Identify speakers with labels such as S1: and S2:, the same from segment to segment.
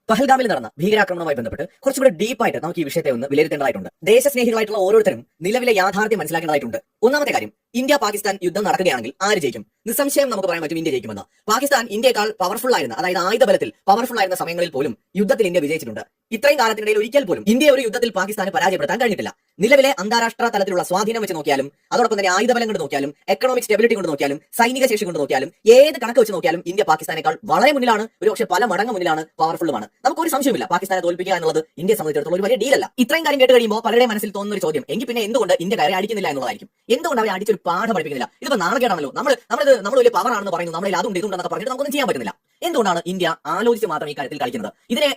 S1: പഹൽഗാമിൽ നടന്ന ഭീകരാക്രമണവുമായി ബന്ധപ്പെട്ട് കുറച്ചുകൂടി ഡീപ്പായിട്ട് നമുക്ക് ഈ വിഷയത്തെ ഒന്ന് വിലയിരുത്തേണ്ടതായിട്ടുണ്ട്. ദേശസ്നേഹികളായിട്ടുള്ള ഓരോരുത്തരും നിലവിലെ യാഥാർത്ഥ്യം മനസ്സിലാക്കേണ്ടതായിട്ടുണ്ട്. ഒന്നാമത്തെ കാര്യം, ഇന്ത്യ പാകിസ്ഥാൻ യുദ്ധം നടക്കുകയാണെങ്കിൽ ആര് ജയിക്കും? നിസ്സംശയം നമുക്ക് പറയാൻ പറ്റും ഇന്ത്യ ജയിക്കുമെന്ന്. പാകിസ്ഥാൻ ഇന്ത്യയെക്കാൾ പവർഫുൾ ആയിരുന്ന, അതായത് ആയുധബലത്തിൽ പവർഫുൾ ആയിരുന്ന സമയങ്ങളിൽ പോലും യുദ്ധത്തിൽ ഇന്ത്യ വിജയിച്ചിട്ടുണ്ട്. ഇത്രയും കാലത്തിനിടയിൽ ഒരിക്കൽ പോലും ഇന്ത്യ ഒരു യുദ്ധത്തിൽ പാകിസ്ഥാനെ പരാജയപ്പെടുത്താൻ കഴിഞ്ഞിട്ടില്ല. നിലവിലെ അന്താരാഷ്ട്ര തലത്തിലുള്ള സ്വാധീനം വെച്ച് നോക്കിയാലും, അതോടൊപ്പം തന്നെ ആയുധബലം കൊണ്ട് നോക്കിയാലും, എക്കണോമിക് സ്റ്റെബിലിറ്റി കൊണ്ട് നോക്കിയാലും, സൈനിക ശേഷി കൊണ്ട് നോക്കിയാലും, ഏത് കണക്ക് വെച്ച് നോക്കിയാലും ഇന്ത്യ പാകിസ്ഥാനേക്കാൾ വളരെ മുന്നിലാണ്. ഒരുപക്ഷെ പല മടങ്ങ് മുന്നിലാണ്, പവർഫുള്ളുമാണ്. നമുക്കൊരു സംശയമില്ല, പാകിസ്ഥാനെ തോൽപ്പിക്കുക എന്നുള്ളത് ഇന്ത്യയെ സംബന്ധിച്ചിടത്തോളം ഒരു വലിയ ഡീലല്ല. ഇത്രയും കാര്യം കേട്ട് കഴിയുമ്പോൾ പലരുടെ മനസ്സിൽ തോന്നുന്ന ഒരു ചോദ്യം, എങ്കിൽ പിന്നെ എന്തുകൊണ്ട് ഇന്ത്യ കയറി അടിക്കുന്നില്ല എന്നുള്ളതായിരിക്കും. എന്തുകൊണ്ട് അവരെ അടിച്ചൊരു പാഠം പഠിപ്പിക്കുന്നില്ല? ഇതിപ്പോ നാണക്കേടാണല്ലോ. നമ്മൾ വലിയ പവർ ആണെന്ന് പറയുന്നു, നമ്മളെ അതുണ്ട് ഇതുണ്ടെന്നൊക്കെ പറഞ്ഞിട്ട് നമുക്കൊന്നും ചെയ്യാൻ പറ്റുന്നില്ല. എന്തുകൊണ്ടാണ് ഇന്ത്യ ആലോചിച്ച് മാത്രം ഈ കാര്യത്തിൽ കളിക്കുന്നത്?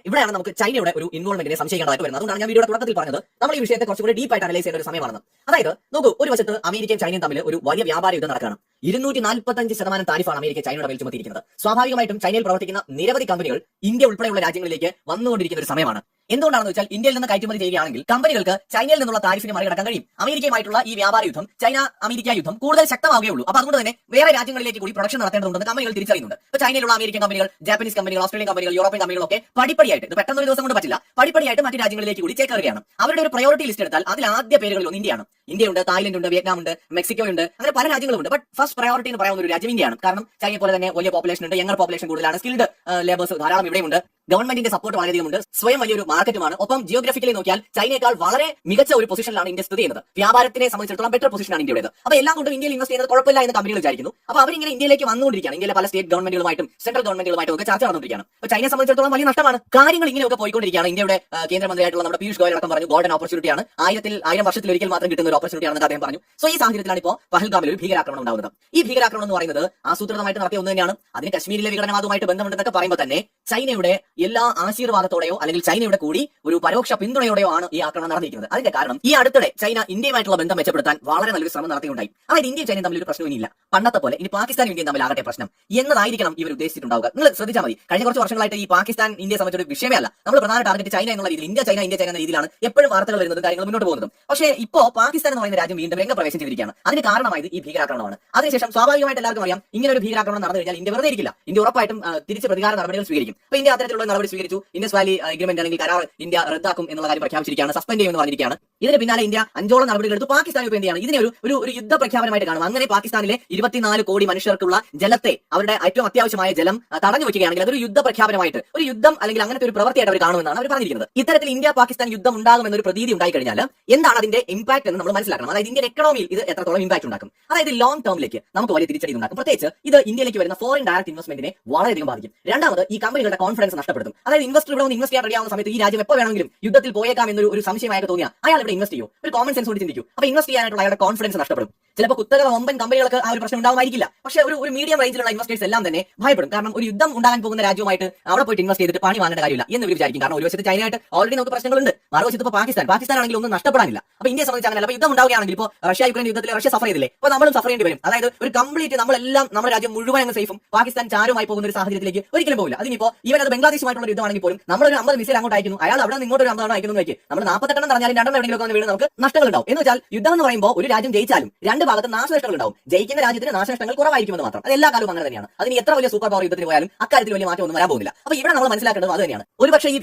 S1: ഇവിടെയാണ് നമുക്ക് ചൈനയുടെ ഒരു ഇൻവോൾവ്മെന്റിനെ സംശയിക്കേണ്ടതായിട്ട് വരുന്നത്. അതുകൊണ്ടാണ് ഞാൻ വീഡിയോയുടെ തുടക്കത്തിൽ പറഞ്ഞത് നമ്മൾ ഈ വിഷയത്തെ കുറച്ചുകൂടി ഡീപ്പായിട്ട് അനലൈസ് ചെയ്യേണ്ട ഒരു സമയമാണെന്ന്. അതായത് നോക്കൂ, ഒരു വശത്ത് അമേരിക്കയും ചൈനയും തമ്മിൽ ഒരു വലിയ വ്യാപാര യുദ്ധം നടക്കുകയാണ്. 245% താരിഫാണ് അമേരിക്ക ചൈനയുടെ മേൽ ചുമത്തിയിരിക്കുന്നത്. സ്വാഭാവികമായിട്ടും ചൈനയിൽ പ്രവർത്തിക്കുന്ന നിരവധി കമ്പനികൾ ഇന്ത്യ ഉൾപ്പെടെയുള്ള രാജ്യങ്ങളിലേക്ക് വന്നുകൊണ്ടിരിക്കുന്ന ഒരു സമയമാണ്. എന്തുകൊണ്ടാണെന്ന് വെച്ചാൽ ഇന്ത്യയിൽ നിന്ന് കയറ്റുമതി ചെയ്യുകയാണെങ്കിൽ കമ്പനികൾക്ക് ചൈനയിൽ നിന്നുള്ള താരിഫിനെ മറികടക്കാൻ കഴിയും. അമേരിക്കയുമായിട്ടുള്ള ഈ വ്യാപാര യുദ്ധം, ചൈന അമേരിക്ക യുദ്ധം കൂടുതൽ ശക്തമാവുകയുള്ളൂ. അപ്പോൾ അതുകൊണ്ട് തന്നെ വേറെ രാജ്യങ്ങളിലേക്ക് കൂടി പ്രൊഡക്ഷൻ നടത്തേണ്ടതുണ്ടെന്ന് കമ്പനികൾ തിരിച്ചറിയുന്നുണ്ട്. ഇപ്പോൾ ചൈനയിലുള്ള അമേരിക്കൻ കമ്പനികൾ, ജാപ്പനീസ് കമ്പനികൾ, ഓസ്ട്രേലിയൻ കമ്പനികൾ, യൂറോപ്യൻ കമ്പനികളൊക്കെ പടിപ്പടിയായിട്ട്, ഇത് പെട്ടെന്ന് ഒരു ദിവസം കൊണ്ട് പറ്റില്ല, പടിപ്പടിയായിട്ട് മറ്റു രാജ്യങ്ങളിലേക്ക് കൂടി ചേക്കേറുകയാണ്. അവരുടെ ഒരു പ്രയോറിറ്റി ലിസ്റ്റ് എടുത്താൽ അതിൽ ആദ്യ പേരുകളിൽ ഒന്ന് ഇന്ത്യയാണ്. ഇന്ത്യയുണ്ട്, തായ്ലൻഡ് ഉണ്ട്, വിയറ്റ്നാം ഉണ്ട്, മെക്സിക്കോ ഉണ്ട്, അങ്ങനെ പല രാജ്യങ്ങളുണ്ട്. ബട്ട് ഫസ്റ്റ് പ്രയോറിറ്റി എന്ന് പറയുന്ന ഒരു രാജ്യം ഇന്ത്യയാണ്. കാരണം ചൈനയെ പോലെ തന്നെ വലിയ പോപ്പുലേഷൻ ഉണ്ട്, യങ്ങർ പോപ്പുലേഷൻ കൂടുതലാണ്, സ്കിൽഡ് ലേബേഴ്സ് ധാരാളം ഇവിടെയുണ്ട്, ഗവൺമെന്റിന്റെ സപ്പോർട്ട് വളരെയധികമുണ്ട്, സ്വയം വലിയൊരു മാർക്കറ്റുമാണ്. ഒപ്പം ജിയോഗ്രഫിക്കലി നോക്കിയാൽ ചൈനയേക്കാൾ വളരെ മികച്ച ഒരു പൊസിഷനിലാണ് ഇന്ത്യ സ്ഥിതി ചെയ്യുന്നത്. വ്യാപാരത്തിനെ സംബന്ധിച്ചിടത്തോളം ബെറ്റർ പൊസിഷനാണ് ഇന്ത്യയുടേത്. അപ്പോൾ എല്ലാം കൊണ്ടും ഇന്ത്യയിൽ ഇൻവെസ്റ്റ് ചെയ്യുന്നത് കുഴപ്പമില്ല എന്ന് കമ്പനികൾ വിചാരിക്കുന്നു. അപ്പോൾ അവരിങ്ങനെ ഇന്ത്യയിലേക്ക് വന്നുകൊണ്ടിരിക്കുകയാണ്. ഇന്ത്യയിലെ പല സ്റ്റേറ്റ് ഗവൺമെന്റുകളുമായിട്ടും സെൻട്രൽ ഗവൺമെന്റുകളുമായിട്ടും ഒക്കെ ചർച്ച നടന്നുകൊണ്ടിരിക്കുകയാണ്. അപ്പോൾ ചൈനയെ സംബന്ധിച്ചിടത്തോളം വലിയ നഷ്ടമാണ്. കാര്യങ്ങൾ ഇങ്ങനെയൊക്കെ പോയിക്കൊണ്ടിരിക്കുകയാണ്. ഇന്ത്യയുടെ കേന്ദ്രമന്ത്രിയായിട്ടുള്ള നമ്മുടെ പീയൂഷ് ഗോയൽ അടക്കം പറഞ്ഞു, ഗോൾഡൻ ഓപ്പർച്യൂണിറ്റിയാണ്, 1000 വർഷത്തിൽ ഒരിക്കൽ മാത്രം കിട്ടുന്ന ഒരു ഓപ്പർച്യൂണിറ്റിയാണെന്ന് അദ്ദേഹം പറഞ്ഞു. സോ ഈ സാഹചര്യത്തിലാണ് ഇപ്പോൾ പഹൽഗാമിൽ ഒരു ഭീകരാക്രമണം ഉണ്ടാകുന്നത്. ഈ ഭീകരാക്രമണം എന്ന് പറയുന്നത് ആസൂത്രിതമായിട്ട് നടത്തിയ ഒന്ന് തന്നെയാണ്. അതിന് കശ്മീരിലെ വിഘടനവാദവുമായിട്ട് ബന്ധമുണ്ടെന്നൊക്കെ പറയുമ്പോൾ തന്നെ ചൈനയുടെ എല്ലാ ആശീർവാദത്തോടെയോ അല്ലെങ്കിൽ ചൈനയുടെ കൂടി ഒരു പരോക്ഷ പിന്തുണയോടെയോ ആണ് ഈ ആക്രമണം നടന്നിരിക്കുന്നത്. അതിന്റെ കാരണം ഈ അടുത്തിടെ ചൈന ഇന്ത്യയുമായിട്ടുള്ള ബന്ധം മെച്ചപ്പെടുത്താൻ വളരെ നല്ലൊരു ശ്രമം നടത്തിയുണ്ടായി. അതായത് ഇന്ത്യയും ചൈനയും തമ്മിൽ ഒരു പ്രശ്നം ഇനിയില്ല. പണ്ടത്തെ പോലെ ഇനി പാകിസ്ഥാനും ഇന്ത്യയും തമ്മിലാകട്ടെ പ്രശ്നം എന്നതായിരിക്കണം ഇവർ ഉദ്ദേശിച്ചിട്ടുണ്ടാവുക. നിങ്ങൾ ശ്രദ്ധിച്ചാൽ മതി, കഴിഞ്ഞ കുറച്ച് വർഷങ്ങളായിട്ട് ഈ പാകിസ്ഥാൻ ഇന്ത്യയെ സംബന്ധിച്ച ഒരു വിഷയമേ അല്ല. നമ്മൾ പ്രധാന ടാർഗറ്റ് ചൈന എന്നുള്ള രീതിയിൽ ഇന്ത്യ ചൈന എന്ന രീതിയിലാണ് എപ്പോഴും വാർത്തകൾ വരുന്നതും കാര്യങ്ങൾ മുന്നോട്ട് പോകുന്നതും. പക്ഷേ ഇപ്പോൾ പാകിസ്ഥാൻ എന്ന് പറയുന്ന രാജ്യം വീണ്ടും രംഗപ്രവേശം ചെയ്തിരിക്കുകയാണ്. അതിന് കാരണമായത് ഈ ഭീകരാക്രമണമാണ്. അതിനുശേഷം സ്വാഭാവികമായിട്ട് എല്ലാവർക്കും അറിയാം, ഇങ്ങനെ ഒരു ഭീകരാക്രമണം നടന്നു കഴിഞ്ഞാൽ ഇന്ത്യ വെറുതെ ഇരിക്കില്ല. ഇന്ത്യ ഉറപ്പായിട്ടും തിരിച്ച് പ്രതികാര നടപടികൾ സ്വീകരിക്കും. അപ്പോൾ ഇന്ത്യ അത്തരത്തിലുള്ള നടപടി സ്വീകരിച്ചു. ഇൻഡസ് വാലി അഗ്രിമെന്റ് അല്ലെങ്കിൽ കരാർ ഇന്ത്യ റദ്ദാക്കും എന്നുള്ള കാര്യം പ്രഖ്യാപിച്ചിരിക്കുകയാണ്, സസ്പെൻഡ് ചെയ്യുമെന്ന് പറഞ്ഞിരിക്കുകയാണ്. ഇതിന് പിന്നാലെ ഇന്ത്യ 5ഓളം നടപടികൾ എടുത്തു. പാകിസ്ഥാൻ ഇപ്പോൾ എന്ത് ചെയ്യാണ്? ഇതിനെ ഒരു യുദ്ധ പ്രഖ്യാപനമായിട്ട് കാണും. അങ്ങനെ പാകിസ്ഥാനിലെ 24 കോടി മനുഷ്യർക്കുള്ള ജലത്തെ, അവരുടെ ഏറ്റവും അത്യാവശ്യമായ ജലം തടഞ്ഞു വെക്കുകയാണെങ്കിൽ അതൊരു യുദ്ധ പ്രഖ്യാപനമായിട്ട്, ഒരു യുദ്ധം അല്ലെങ്കിൽ അങ്ങനത്തെ ഒരു പ്രവൃത്തിയായിട്ട് അവർ കാണുമെന്നാണ് അവർ പറഞ്ഞിരിക്കുന്നത്. ഇത്തരത്തിൽ ഇന്ത്യ പാകിസ്ഥാൻ യുദ്ധം ഉണ്ടാകുമെന്നൊരു പ്രതീതി ഉണ്ടായി കഴിഞ്ഞാൽ എന്താണ് അതിന്റെ ഇമ്പാക്ട് എന്ന് നമ്മൾ മനസ്സിലാക്കണം. അതായത് ഇന്ത്യൻ എക്കണോമിയിൽ ഇത് എത്രത്തോളം ഇമ്പാക്ട് ഉണ്ടാക്കും, അതായത് ലോങ് ടേമിലേക്ക് നമുക്ക് വലിയ തിരിച്ചടി ഉണ്ടാക്കും. പ്രത്യേകിച്ച് ഇത് ഇന്ത്യയിലേക്ക് വരുന്ന ഫോറിൻ ഡയറക്ട് ഇൻവെസ്റ്റ്മെന്റിനെ വളരെയധികം ബാധിക്കും. രണ്ടാമത് ഈ കമ്പനികളുടെ കോൺഫിഡൻസ് നഷ്ടപ്പെടുത്തും. അതായത് ഇൻവെസ്റ്റർ ഇവിടെ ഇൻവെസ്റ്റ് ചെയ്യാൻ റെഡിയാവുന്ന സമയത്ത് ഈ രാജ്യം എപ്പോൾ വേണമെങ്കിലും യുദ്ധത്തിൽ പോയേക്കാം എന്നൊരു സംശയമായിട്ട് തോന്നിയാൽ അയാൾ ഇവിടെ ഇൻവെസ്റ്റ് ചെയ്യും. ഒരു കോമൺ സെൻസ് കൊണ്ട് ചിന്തിക്കും. അപ്പോൾ ഇൻവെസ്റ്റ് ചെയ്യാനായിട്ടുള്ള അയാളുടെ കോൺഫിഡൻസ് നഷ്ടപ്പെടും. ചിലപ്പോൾ കുത്തക വമ്പൻ കമ്പനികൾക്ക് ആ ഒരു പ്രശ്നം ഉണ്ടാവുമായിരിക്കില്ല. പക്ഷേ ഒരു മീഡിയം റേഞ്ചിലുള്ള ഇൻവെസ്റ്റേഴ്സ് എല്ലാം തന്നെ ഭയപ്പെടും. കാരണം ഒരു യുദ്ധം ഉണ്ടാകാൻ പോകുന്ന രാജ്യവുമായിട്ട് അവിടെ പോയിട്ട് ഇൻവെസ്റ്റ് ചെയ്തിട്ട് പണി വാങ്ങേണ്ട കാര്യമില്ല എന്ന് ഇവർ വിചാരിക്കും. കാരണം ഒരു വശത്ത് ചൈനയായിട്ട് ഓൾറെഡി നമുക്ക് പ്രശ്നങ്ങളുണ്ട്, മറുവശത്ത് ഇപ്പോൾ പാകിസ്ഥാൻ ആണെങ്കിൽ ഒന്നും നഷ്ടപ്പെടാനില്ല. അപ്പോൾ ഇന്ത്യയെ സംബന്ധിച്ച് അങ്ങനെയല്ല. അപ്പോൾ യുദ്ധം ഉണ്ടാവുകയാണെങ്കിൽ ഇപ്പോൾ റഷ്യ യുക്രൈൻ യുദ്ധത്തിൽ റഷ്യ സഫർ ചെയ്തില്ലേ, അപ്പോൾ നമ്മളും സഫർ ചെയ്യേണ്ടി വരും. അതായത് ഒരു കംപ്ലീറ്റ് നമ്മളെല്ലാം നമ്മുടെ രാജ്യം മുഴുവൻ അങ്ങ് സേഫും പാകിസ്ഥാൻ ചാരുമായി പോകുന്ന ഒരു സാഹചര്യത്തിലേക്ക് ഒരിക്കലും പോകില്ല. അതിനിപ്പോൾ ഈവൻ അത് ബംഗ്ലാദേശുമായിട്ടുള്ള യുദ്ധമാണെങ്കിൽ പോലും നമ്മളൊരു 50 മിസൈൽ അങ്ങോട്ട് അയക്കുന്നു, അയാൾ അവിടെ നിന്ന് ഇങ്ങോട്ട് ഒരു 50 അയക്കുന്നു വെച്ച് നമ്മൾ 48 പറഞ്ഞാലും 2 എവിടെയെങ്കിലും ഒന്ന് വീണ് നമുക്ക് നഷ്ടങ്ങൾ ഉണ്ടാവും. എന്ന് വെച്ചാൽ യുദ്ധം എന്ന് പറയുമ്പോൾ ഒരു രാജ്യം ജയിച്ചാലും രണ്ട് ഭാഗത്ത് നാശനഷ്ടങ്ങൾ ഉണ്ടാവും. ജയിക്കുന്ന രാജ്യത്തിന് നാശനഷ്ടങ്ങൾ കുറവായിരിക്കുമെന്ന് മാത്രം. അത് എല്ലാ കാലവും അങ്ങനെ തന്നെയാണ്. അതിന് എത്ര വലിയ സൂപ്പർ പവർ യുദ്ധത്തിന് പോയാലും അക്കാര്യത്തിൽ വലിയ മാറ്റം ഒന്നും വരാൻ പോകുന്നില്ല. അപ്പോൾ ഇവിടെ നമ്മൾ മനസ്സിലാക്കേണ്ടത് അത് തന്നെയാണ്. ഒരുപക്ഷേ ഈ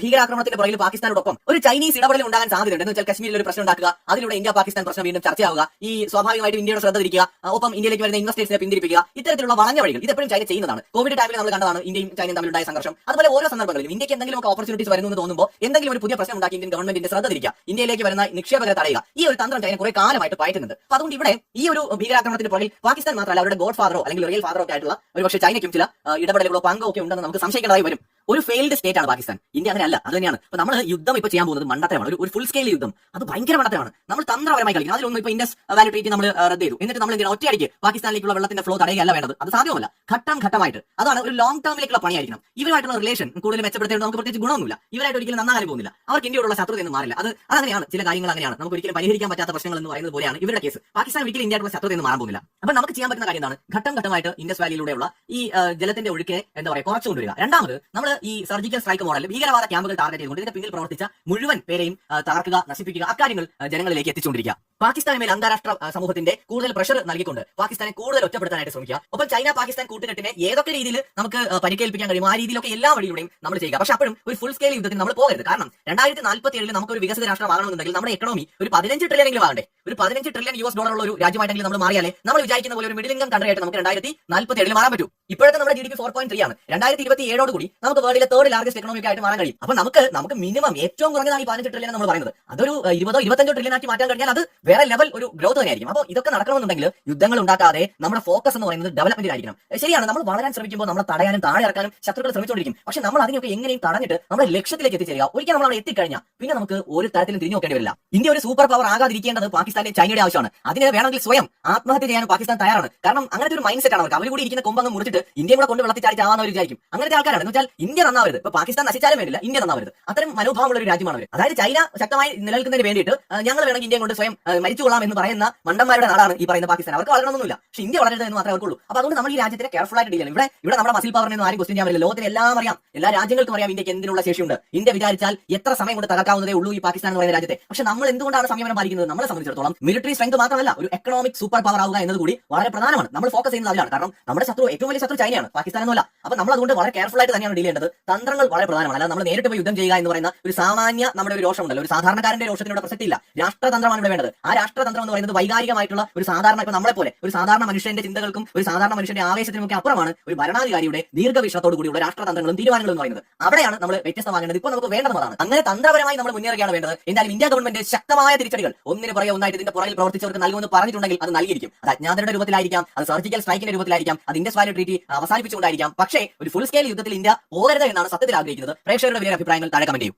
S1: ഭീകരാക്രമണത്തിന്റെ പുറകിൽ പാകിസ്ഥാനോടൊപ്പം ഒരു ചൈനീസ് ഇടപെടൽ ഉണ്ടാകാൻ സാധ്യതയുണ്ട്. എന്ന് വെച്ചാൽ കശ്മീരിൽ ഒരു പ്രശ്നം ഉണ്ടാക്കുക, അതിലൂടെ ഇന്ത്യ പാകിസ്ഥാൻ പ്രശ്നം വീണ്ടും ചർച്ചയാവുക, ഈ സ്വാഭാവികമായിട്ട് ഇന്ത്യയുടെ ശ്രദ്ധ തിരിക്കുക, ഒപ്പം ഇന്ത്യയിലേക്ക് വരുന്ന ഇൻവെസ്റ്റേഴ്സിനെ പിന്തിരിപ്പിക്കുക, ഇത്തരത്തിലുള്ള വളഞ്ഞ വഴികൾ ഇതെപ്പോഴും ചൈന ചെയ്യുന്നതാണ്. കോവിഡ് ടൈമിൽ നമ്മൾ കണ്ടതാണ് ഇന്ത്യയും ചൈനയും തമ്മിലുണ്ടായ സംഘർഷം. അതുപോലെ ഓരോ സന്ദർഭങ്ങളിലും ഇന്ത്യക്ക് എന്തെങ്കിലും ഓപ്പർച്യൂണിറ്റീസ് വരുന്നു എന്ന് തോന്നുമ്പോൾ എന്തെങ്കിലും ഒരു പുതിയ പ്രശ്നം ഉണ്ടാക്കി ഇന്ത്യൻ ഗവൺമെന്റിന്റെ ശ്രദ്ധ തിരിക്കുക, ഇന്ത്യയിലേക്ക് വരുന്ന നിക്ഷേപകരെ തടയുക, ഈ ഒരു തന്ത്രം ചൈന കുറെ കാലമായിട്ട് പയറ്റുന്നുണ്ട്. അപ്പോൾ അതുകൊണ്ട് ഇവിടെ ഈ ഒരു ഭീകരാക്രമണത്തിന്റെ പുറകിൽ പാകിസ്ഥാൻ മാത്രമല്ല, അവരുടെ ഗോഡ് ഫാദറോ അല്ലെങ്കിൽ റിയൽ ഫാദറോ ഒക്കെ ആയിട്ടുള്ള ഒരുപക്ഷെ ചൈനയ്ക്കും ചില ഇടപെടലുകളോ പങ്കോ ഒക്കെ ഉണ്ടെന്ന് നമുക്ക് സംശയിക്കേണ്ടതായി വരും. ഒരു ഫെയിൽഡ് സ്റ്റേറ്റ് ആണ് പാകിസ്ഥാൻ. ഇന്ത്യ അങ്ങനെ അല്ല. അത് തന്നെയാണ്. അപ്പോൾ നമ്മൾ യുദ്ധം ഇപ്പോൾ ചെയ്യാൻ പോകുന്നത് മണ്ടത്തരമാണ്. ഒരു ഫുൾ സ്കെയിൽ യുദ്ധം, അത് ഭയങ്കര മണ്ടത്തരമാണ്. നമ്മൾ തന്ത്രപരമായി കളിക്കുന്നത്. അതിലൊന്നും ഇപ്പോൾ ഇൻഡസ് വാലി ട്രീറ്റി നമ്മൾ റദ്ദ് ചെയ്തു. എന്നിട്ട് നമ്മൾ എന്തിനാ ഒറ്റയടിക്ക് പാകിസ്ഥാനിലേക്കുള്ള വെള്ളത്തിന്റെ ഫ്ലോ തടയുകയല്ല വേണ്ടത്. അത് സാധ്യമല്ല. ഘട്ടമായിട്ട് അതാണ് ഒരു ലോങ് ടേമിലേക്കുള്ള പണിയായിരിക്കണം. ഇവരുമായിട്ടുള്ള റിലേഷൻ കൂടുതൽ മെച്ചപ്പെടുത്തേണ്ടത് നമുക്ക് പ്രത്യേകിച്ച് ഗുണമൊന്നുമില്ല. ഇവരായിട്ട് ഒരിക്കലും നന്നാകാൻ പോകുന്നില്ല. അവർക്ക് ഇന്ത്യയോടുള്ള ശത്രുതയൊന്നും മാറില്ല. അതങ്ങനെയാണ്. ചില കാര്യങ്ങൾ അങ്ങനെയാണ്. നമുക്ക് ഒരിക്കലും പരിഹരിക്കാൻ പറ്റാത്ത പ്രശ്നങ്ങൾ എന്ന് പറയുന്നത് പോലെയാണ് ഇവരുടെ കേസ്. പാകിസ്ഥാൻ ഒരിക്കലും ഇന്ത്യയുടെ ശത്രുതയൊന്നും മാറാൻ പോകുന്നില്ല. അപ്പോൾ നമുക്ക് ചെയ്യാൻ പറ്റുന്ന കാര്യം എന്താണ്? ഘട്ടമായിട്ട് ഇൻഡസ് വാലിയിലൂടെയുള്ള ഈ ജലത്തിന്റെ ഒഴുക്കിനെ കുറച്ചു കൊണ്ടുവരിക. രണ്ടാമത് നമ്മൾ ഈ സർജിക്കൽ സ്ട്രൈക്ക് മോഡൽ ഭീകരവാദ ക്യാമ്പുകൾ ടാർഗറ്റ് ചെയ്തുകൊണ്ട് ഇതിന്റെ പിന്നിൽ പ്രവർത്തിച്ച മുഴുവൻ പേരെയും തകർക്കുക, നശിപ്പിക്കുക, അക്കാര്യങ്ങൾ ജനങ്ങളിലേക്ക് എത്തിച്ചുകൊണ്ടിരിക്കുക. പാകിസ്ഥാന് മേൽ അന്താരാഷ്ട്ര സമൂഹത്തിന്റെ കൂടുതൽ പ്രഷർ നൽകിക്കൊണ്ട് പാകിസ്ഥാനെ കൂടുതൽ ഒറ്റപ്പെടുത്താനായിട്ട് ശ്രമിക്കുക. ഒപ്പം ചൈന പാകിസ്ഥാൻ കൂട്ടുകെട്ടിനെ ഏതൊക്കെ രീതിയിൽ നമുക്ക് പരിക്കേൽപ്പിക്കാൻ കഴിയും ആ രീതിയിലൊക്കെ എല്ലാ വഴിയിലൂടെയും നമ്മൾ ചെയ്യുക. പക്ഷെ അപ്പോഴും ഒരു ഫുൾ സ്കെയിൽ യുദ്ധത്തിന് നമ്മൾ പോകരുത്. കാരണം 2047 നമുക്ക് ഒരു വികസിത രാഷ്ട്രമാകണമെന്നുണ്ടെങ്കിൽ നമ്മുടെ എക്കണോമി ഒരു 15 ട്രില്യനെങ്കിലും ആകണ്ടേ. ഒരു 15 ട്രില്യൺ US ഡോളറുള്ള ഒരു രാജ്യമായിട്ടെങ്കിലും നമ്മൾ മാറിയാലേ നമ്മൾ വിചാരിക്കുന്ന പോലെ ഒരു മിഡിൽ ഇൻകം കൺട്രി ആയിട്ട് നമുക്ക് 2047 മാറാൻ പറ്റൂ. ഇപ്പോഴത്തെ നമ്മുടെ GDP 4.3 ആണ്. 2027 കൂടി നമുക്ക് വേൾഡിലെ തേർഡ് ലാർജസ്റ്റ് എക്കണോമിക് ആയിട്ട് മാറാൻ കഴിയും. അപ്പൊ നമുക്ക് മിനിമം ഏറ്റവും കുറഞ്ഞതാണ് ഈ 15 ട്രില്യൺ നമ്മൾ പറയുന്നത്. അതൊരു 20-25 ട്രില്യൺ ആക്കി മാറ്റാൻ കഴിഞ്ഞാൽ അത് വേറെ ലെവൽ ഒരു ഗ്രോത്ത് തന്നെയായിരിക്കും. അപ്പോൾ ഇതൊക്കെ നടക്കണമെന്നുണ്ടെങ്കിൽ യുദ്ധങ്ങൾ ഉണ്ടാക്കാതെ നമ്മുടെ ഫോക്കസ് എന്ന് പറയുന്നത് ഡെവലപ്മെന്റിലായിരിക്കണം. ശരിയാണ്, നമ്മൾ വളരാൻ ശ്രമിക്കുമ്പോൾ നമ്മളെ തടയാനും താഴെ ഇറക്കാനും ശത്രുക്കൾ ശ്രമിച്ചുകൊണ്ടിരിക്കും. പക്ഷെ നമ്മൾ അതിനൊക്കെ എങ്ങനെയും തടഞ്ഞിട്ട് നമ്മുടെ ലക്ഷ്യത്തിലേക്ക് എത്തിച്ചേരുക. ഒരിക്കൽ നമ്മൾ അവിടെ എത്തിക്കഴിഞ്ഞാൽ പിന്നെ നമുക്ക് ഒരു തരത്തിലും തിരിഞ്ഞു നോക്കേണ്ടി വരില്ല. ഇന്ത്യ ഒരു സൂപ്പർ പവർ ആകാതിരിക്കേണ്ടത് പാകിസ്ഥാന്റെ ചൈനയുടെ ആവശ്യമാണ്. അതിന് വേണമെങ്കിൽ സ്വയം ആത്മഹത്യ ചെയ്യാൻ പാകിസ്ഥാൻ തയ്യാറാണ്. കാരണം അങ്ങനത്തെ ഒരു മൈൻഡ് സെറ്റ് ആണ് അവർക്ക്. അവർ കൂടി ഇരിക്കുന്ന കൊമ്പങ്ങ് മുറിച്ചിട്ട് ഇന്ത്യയും കൂടെ കൊണ്ട് വെള്ളത്തിൽ ചാടിച്ചാവാന്ന് അവർ വിചാരിക്കും. അങ്ങനത്തെ ആൾക്കാരാണ്. എന്ന് വെച്ചാൽ ഇന്ത്യ നന്നാവരുത്, ഇപ്പൊ പാകിസ്ഥാൻ നശിച്ചാലും വേണ്ടില്ല, ഇന്ത്യ നന്നാവരുത്. അത്തരം മനോഭാവമുള്ള ഒരു രാജ്യമാണ് അവർ. അതായത് ചൈന ശക്തമായി നിലനിൽക്കുന്നതിന് വേണ്ടിയിട്ട് ഞങ്ങൾ വേണമെങ്കിൽ ഇന്ത്യയും കൊണ്ട് സ്വയം മരിച്ചുകൊള്ളാം എന്ന് പറയുന്ന മണ്ടന്മാരുടെ നാടാണ് ഈ പറയുന്ന പാകിസ്ഥാൻ. അവർക്ക് വളരണമൊന്നുമില്ല, പക്ഷെ ഇന്ത്യ വളരരുത് എന്ന് മാത്രമേ അവർക്കുള്ളൂ. അപ്പൊ അതുകൊണ്ട് നമ്മൾ ഈ രാജ്യത്തെ കെയർഫുൾ ആയിട്ട് ഡീൽ ചെയ്യണം. ഇവിടെ നമ്മുടെ മസിൽ പവറിനെ ആരും ക്വസ്റ്റ്യൻ ചെയ്യാൻ പറ്റില്ല. ലോകത്തിന് എല്ലാം അറിയാം, എല്ലാ രാജ്യങ്ങൾക്കും അറിയാം ഇന്ത്യക്ക് എന്തിനുള്ള ശേഷിയുണ്ട്. ഇന്ത്യ വിചാരിച്ചാൽ എത്ര സമയം കൊണ്ട് തകർക്കാവുന്നതേ ഉള്ളൂ ഈ പാകിസ്ഥാൻ എന്ന് പറയുന്ന രാജ്യത്തെ. പക്ഷെ നമ്മൾ എന്തുകൊണ്ടാണ് സംയമനം പാലിക്കുന്നത്? നമ്മളെ സംബന്ധിച്ചിടത്തോളം മിലിറ്ററി സ്ട്രെങ്ത് മാത്രമല്ല, ഒരു എക്കണോമിക് സൂപ്പർ പവർ ആവുക എന്നത് കൂടി വളരെ പ്രധാനമാണ്. നമ്മൾ ഫോക്കസ് ചെയ്യുന്നത് അതിലാണ്. കാരണം നമ്മുടെ ശത്രു, ഏറ്റവും വലിയ ശത്രു ചൈനയാണ്, പാകിസ്ഥാൻ എന്നല്ല. അപ്പൊ നമ്മൾ അതുകൊണ്ട് വളരെ കെയർഫുൾ ആയിട്ട് തന്നെയാണ് ഡീൽ ചെയ്യേണ്ടത്. തന്ത്രങ്ങൾ വളരെ പ്രധാനമാണ്. അല്ലാതെ നമ്മൾ നേരിട്ട് പോയി യുദ്ധം ചെയ്യുക എന്ന് പറയുന്ന ഒരു സാമാന്യ നമ്മുടെ ഒരു രോഷമുണ്ടല്ലോ, ഒരു സാധാരണക്കാരന്റെ രോഷത്തിനോട് പ്രസക്തിയില്ല. രാഷ്ട്രതന്ത്രമാണ് ഇവിടെ വേണ്ടത്. ആ രാഷ്ട്രതന്ത്രം എന്ന് പറയുന്നത് വൈകാരികമായിട്ടുള്ള ഒരു സാധാരണ, ഇപ്പൊ നമ്മളെ പോലെ ഒരു സാധാരണ മനുഷ്യന്റെ ചിന്തകൾക്കും ഒരു സാധാരണ മനുഷ്യന്റെ ആവേശത്തിനും ഒക്കെ അപ്പുറമാണ് ഒരു ഭരണാധികാരിയുടെ ദീർഘവീക്ഷണത്തോടു കൂടിയുള്ള രാഷ്ട്രതന്ത്രങ്ങളും തീരുമാനങ്ങളും എന്ന് പറയുന്നത്. അവിടെയാണ് നമ്മൾ വ്യത്യസ്തമാകേണ്ടത്. ഇപ്പോൾ നമുക്ക് വേണ്ടത് അതാണ്. അങ്ങനെ തന്ത്രപരമായി നമ്മൾ മുന്നേറുകയാണ് വേണ്ടത്. എന്തായാലും ഇന്ത്യ ഗവൺമെന്റ് ശക്തമായ തിരിച്ചടികൾ ഒന്നിന് പുറകെ ഒന്നായിട്ട് ഇതിന്റെ പുറകിൽ പ്രവർത്തിച്ചവർക്ക് നൽകുമെന്ന് പറഞ്ഞിട്ടുണ്ടെങ്കിൽ അത് നൽകിയിരിക്കും. അത് അജ്ഞാതരുടെ രൂപത്തിലായിരിക്കാം, അത് സർജിക്കൽ സ്ട്രൈക്കിന്റെ രൂപത്തിലായിരിക്കാം, അത് ഇൻഡസ് വാലി ട്രീറ്റി അവസാനിപ്പിച്ചുകൊണ്ടായിരിക്കാം. പക്ഷേ ഒരു ഫുൾ സ്കെയിൽ യുദ്ധത്തിൽ ഇന്ത്യ പോകരുത് എന്നാണ് സത്യത്തിൽ ആഗ്രഹിക്കുന്നത്. പ്രേക്ഷകരുടെ വലിയ അഭിപ്രായങ്ങൾ താഴെ കമന്റ് ചെയ്യും.